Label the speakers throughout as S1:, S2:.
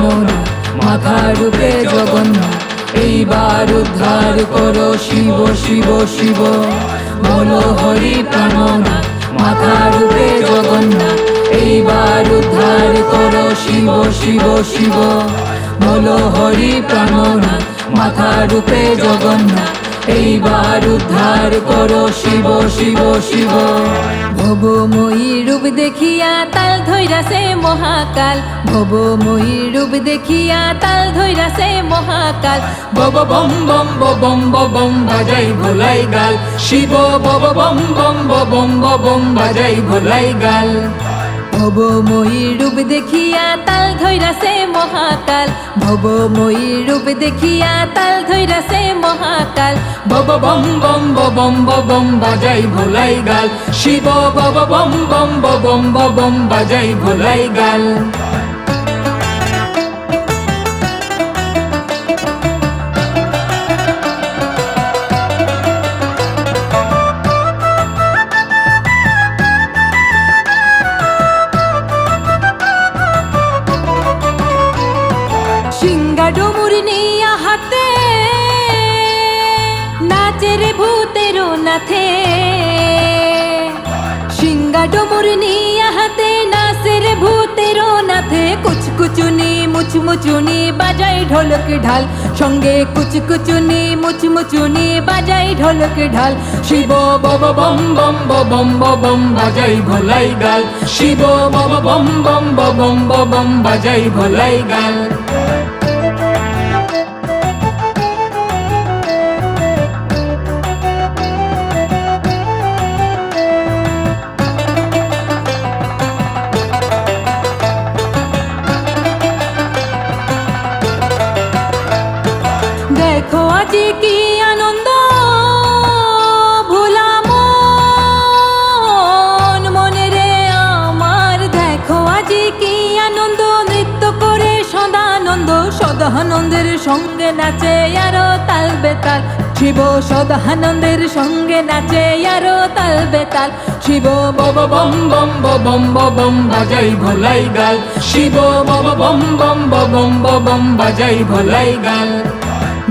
S1: প্রাণনাথ মাথা রূপে জগন্নাথ। এইবার উদ্ধার করো শিব শিব শিব, বলো হরি প্রাণনাথ মাথা রূপে জগন্নাথ। এইবার উদ্ধার করো শিব শিব শিব, বলো হরি প্রাণনাথ মাথা রূপে জগন্নাথ। এইবার উদ্ধার করো শিব শিব শিব। ভবময়ী রূপ দেখিয়া তাল ধৈরাছে মহাকাল, ভবময়ী রূপ দেখিয়া তাল ধৈরাছে মহাকাল।
S2: বব বম বম বম বম বাজাই ভোলাই গাল, শিব বব বম বম বম বম বাজাই ভোলাই গাল।
S1: ভবময়ী রূপ দেখিয়া তাল ধৈরাছে মহাকাল, ভবময়ী রূপ দেখিয়া তাল ধৈরাছে মহাকাল।
S2: বব বম বম বম বাজাই ভোলাই গাল, শিব বব বম বম বম বাজাই ভোলাই গাল।
S1: সিংহা ডুমুর নিয়া হাতে নাচে রে ভূতের নাথে, সিংহা ডুমুর নিয়া হাতে নাচে রে ভূতের নাথে। কুচকুচুনি মুচমুচুনি বাজাই ঢোলক ঢাল, সঙ্গে কুচকুচুনি মুচমুচুনি বাজাই ঢোলক ঢাল।
S2: শিব বব বম বম বাজাই ভোলাই গাল, শিব বব বম বম বাজাই ভোলাই গাল।
S1: দেখো আজি কি আনন্দ ভোলা মন মনে রে আমার, দেখো আজি কি আনন্দ নৃত্য করে সদানন্দ। সদানন্দের সঙ্গে নাচে আরো তাল বেতাল, শিব সদানন্দের সঙ্গে নাচে আরো তাল বেতাল। শিব
S2: বব বম বম বাজাই ভোলাই গাল, শিব বব বম বম বাজাই ভোলাই গাল।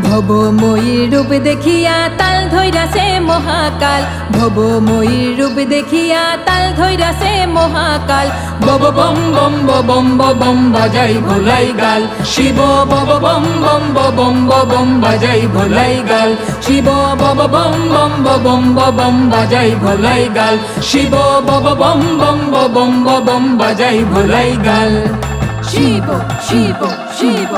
S1: ভবময়ী রূপ দেখিয়া তাল ধৈরাছে মহাকাল, ভবময়ী রূপ দেখিয়া তাল ধৈরাছে মহাকাল।
S2: বব বম বম বাজাই ভোলাই গাল, শিব বব বম বম বাজাই ভোলাই গাল। শিব বব বম বম বাজাই ভোলাই গাল, শিব বব বম বম বাজাই ভোলাই গাল।
S1: শিব শিব শিব